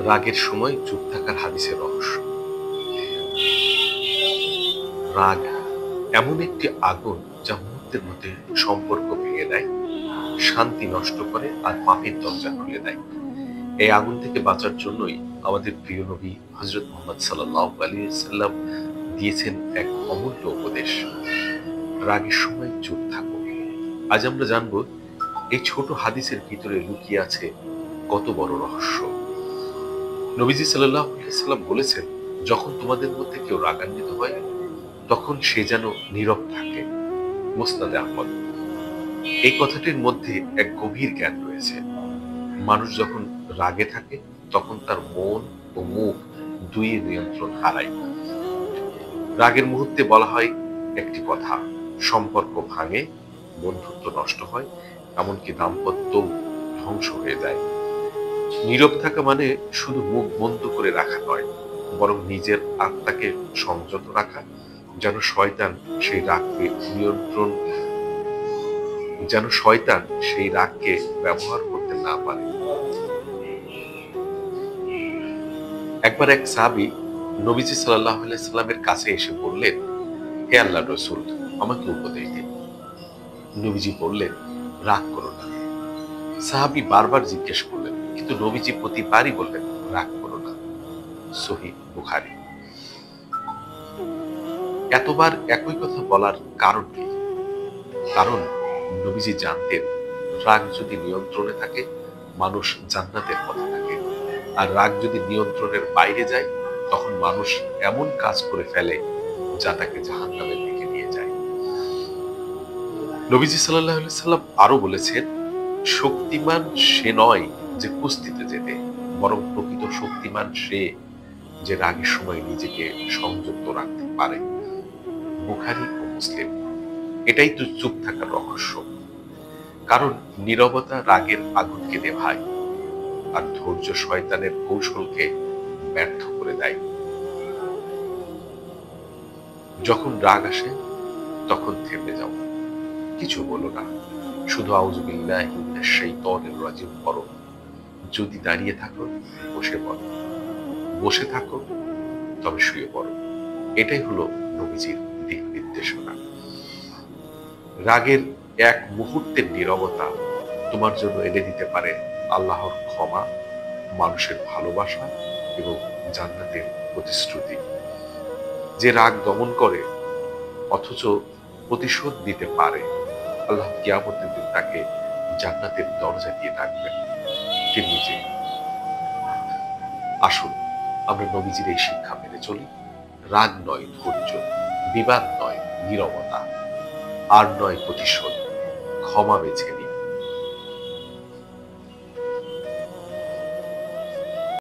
রাগের সময় চুপ থাকার হাদিসের রহস্য। রাগ এমন একটি আগুন যা মুহূর্তের মধ্যে সম্পর্ক ভেঙে দেয়, শান্তি নষ্ট করে আর পাপের দরজা খুলে দেয়। এই আগুন থেকে বাঁচার জন্যই আমাদের প্রিয় নবী হযরত মুহাম্মদ সাল্লাল্লাহু আলাইহি ওয়াসাল্লাম দিয়েছেন এক অমূল্য উপদেশ, রাগের সময় চুপ থাকো। আজ আমরা জানবো এই ছোট হাদিসের ভিতরে লুকিয়ে আছে কত বড় রহস্য। নবীজি সাল্লাল্লাহু আলাইহি ওয়াসাল্লাম বলেছেন, যখন তোমাদের মধ্যে কেউ রাগান্বিত হয় তখন সে যেন নীরব থাকে। মুসনাদে আহমদ। এই কথাটির মধ্যে এক গভীর জ্ঞান রয়েছে। মানুষ যখন রাগে থাকে তখন তার মন ও মুখ দুই নিয়ন্ত্রণ হারায়। রাগের মুহূর্তে বলা হয় একটি কথা, সম্পর্ক ভাঙে, বন্ধুত্ব নষ্ট হয়, এমনকি দাম্পত্য ধ্বংস হয়ে যায়। নীরব থাকা মানে শুধু মুখ বন্ধ করে রাখা নয়, বরং নিজের আত্মাকে সংযত রাখা, যেন শয়তান সেই রাগকে ব্যবহার করতে না পারে। একবার এক সাহাবী নবীজি সাল্লাল্লাহু আলাইহি সাল্লামের কাছে এসে বললেন, হে আল্লাহর রাসূল, আমাকে উপদেশ দিন। নবীজি বললেন, রাগ করো না। সাহাবী বারবার জিজ্ঞেস করলেন, কিন্তু নবীজি প্রতিবারই বললেন, রাগ করো না। সহিহ বুখারী। এতবার একই কথা বলার কারণ কি? কারণ নবীজি জানতেন, রাগ যদি নিয়ন্ত্রণে থাকে মানুষ জান্নাতের পথে থাকে, আর রাগ যদি নিয়ন্ত্রণের বাইরে যায় তখন মানুষ এমন কাজ করে ফেলে যা তাকে জাহান্নামের দিকে নিয়ে যায়। নবীজি সাল্লাল্লাহু আলাইহি সাল্লাম আরো বলেছেন, শক্তিমান সে নয় যে কুস্তিতে জেতে, বরং প্রকৃত শক্তিমান সে যে রাগের সময় নিজেকে সংযত রাখতে পারে। বুখারী ও মুসলিম। এটাই তো চুপ থাকার রহস্য। কারণ নীরবতা রাগের আগুনকে নেভায়, আর ধৈর্য শয়তানের কৌশলকে ব্যর্থ করে দেয়। যখন রাগ আসে তখন থেমে যাও, কিছু বলো না, শুধু আউযু বিল্লাহি মিনাশ শাইতানির রাজিম পড়ো। যদি দাঁড়িয়ে থাকো বসে পড়ো, বসে থাকো তবে শুয়ে পড়ো। এটাই হলো নবীজির দিক নির্দেশনা। রাগের এক মুহূর্তের নীরবতা তোমার জন্য এনে দিতে পারে আল্লাহর ক্ষমা, মানুষের ভালোবাসা এবং জান্নাতের প্রতিশ্রুতি। যে রাগ দমন করে অথচ প্রতিশোধ দিতে পারে, আল্লাহ কিয়ামতের দিন তাকে জান্নাতের দরজা দিয়ে ডাকবেন। তিনি নিজে। আসুন আমরা নবীজির এই শিক্ষা মেনে চলি। রাগ নয় ধৈর্য, বিবাদ নয় নীরবতা, আর নয় প্রতিশোধ, ক্ষমা বেছে নিই।